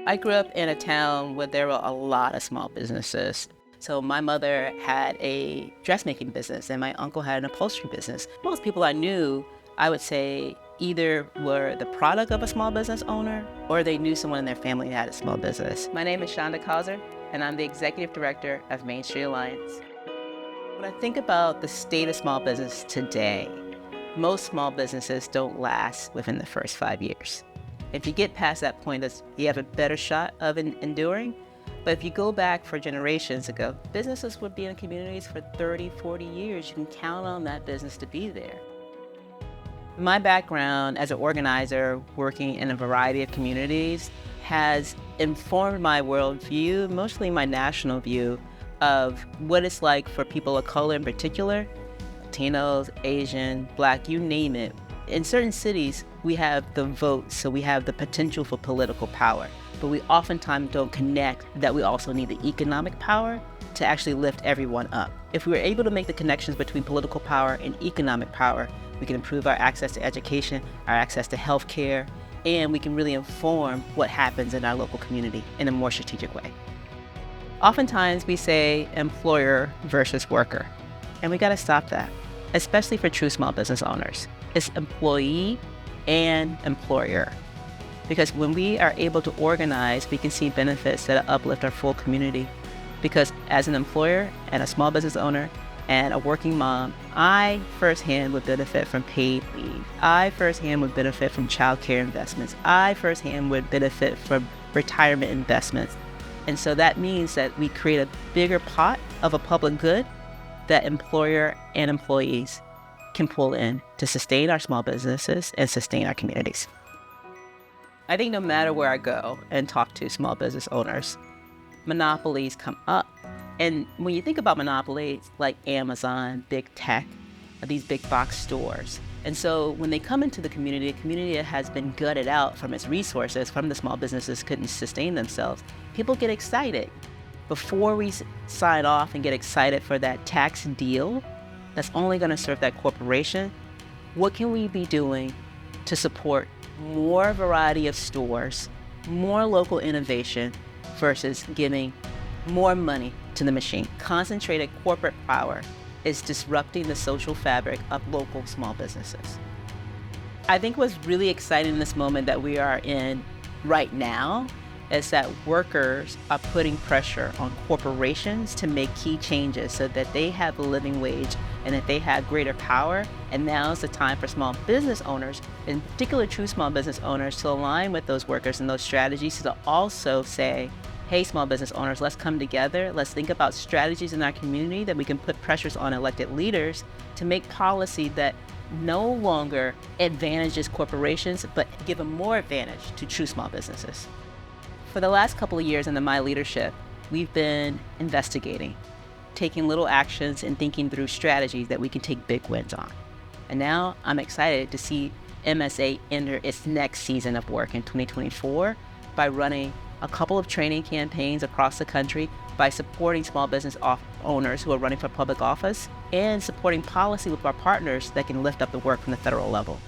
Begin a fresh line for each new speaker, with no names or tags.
I grew up in a town where there were a lot of small businesses. So my mother had a dressmaking business and my uncle had an upholstery business. Most people I knew, I would say, either were the product of a small business owner or they knew someone in their family who had a small business. My name is Shonda Kauser and I'm the Executive Director of Main Street Alliance. When I think about the state of small business today, most small businesses don't last within the first 5 years. If you get past that point, you have a better shot of enduring. But if you go back for generations ago, businesses would be in communities for 30, 40 years. You can count on that business to be there. My background as an organizer working in a variety of communities has informed my worldview, mostly my national view, of what it's like for people of color in particular, Latinos, Asian, Black, you name it. In certain cities, we have the vote, so we have the potential for political power. But we oftentimes don't connect that we also need the economic power to actually lift everyone up. If we were able to make the connections between political power and economic power, we can improve our access to education, our access to healthcare, and we can really inform what happens in our local community in a more strategic way. Oftentimes we say employer versus worker, and we gotta stop that, especially for true small business owners. It's employee and employer. Because when we are able to organize, we can see benefits that uplift our full community. Because as an employer and a small business owner and a working mom, I firsthand would benefit from paid leave. I firsthand would benefit from childcare investments. I firsthand would benefit from retirement investments. And so that means that we create a bigger pot of a public good that employer and employees can pull in to sustain our small businesses and sustain our communities. I think no matter where I go and talk to small business owners, monopolies come up. And when you think about monopolies like Amazon, big tech, these big box stores. And so when they come into the community that has been gutted out from its resources, from the small businesses couldn't sustain themselves, people get excited. Before we sign off and get excited for that tax deal that's only going to serve that corporation, what can we be doing to support more variety of stores, more local innovation versus giving more money to the machine? Concentrated corporate power is disrupting the social fabric of local small businesses. I think what's really exciting in this moment that we are in right now is that workers are putting pressure on corporations to make key changes so that they have a living wage and that they have greater power. And now is the time for small business owners, in particular true small business owners, to align with those workers and those strategies to also say, hey, small business owners, let's come together. Let's think about strategies in our community that we can put pressures on elected leaders to make policy that no longer advantages corporations, but give a more advantage to true small businesses. For the last couple of years under my leadership, we've been investigating, taking little actions and thinking through strategies that we can take big wins on. And now I'm excited to see MSA enter its next season of work in 2024 by running a couple of training campaigns across the country, by supporting small business owners who are running for public office, and supporting policy with our partners that can lift up the work from the federal level.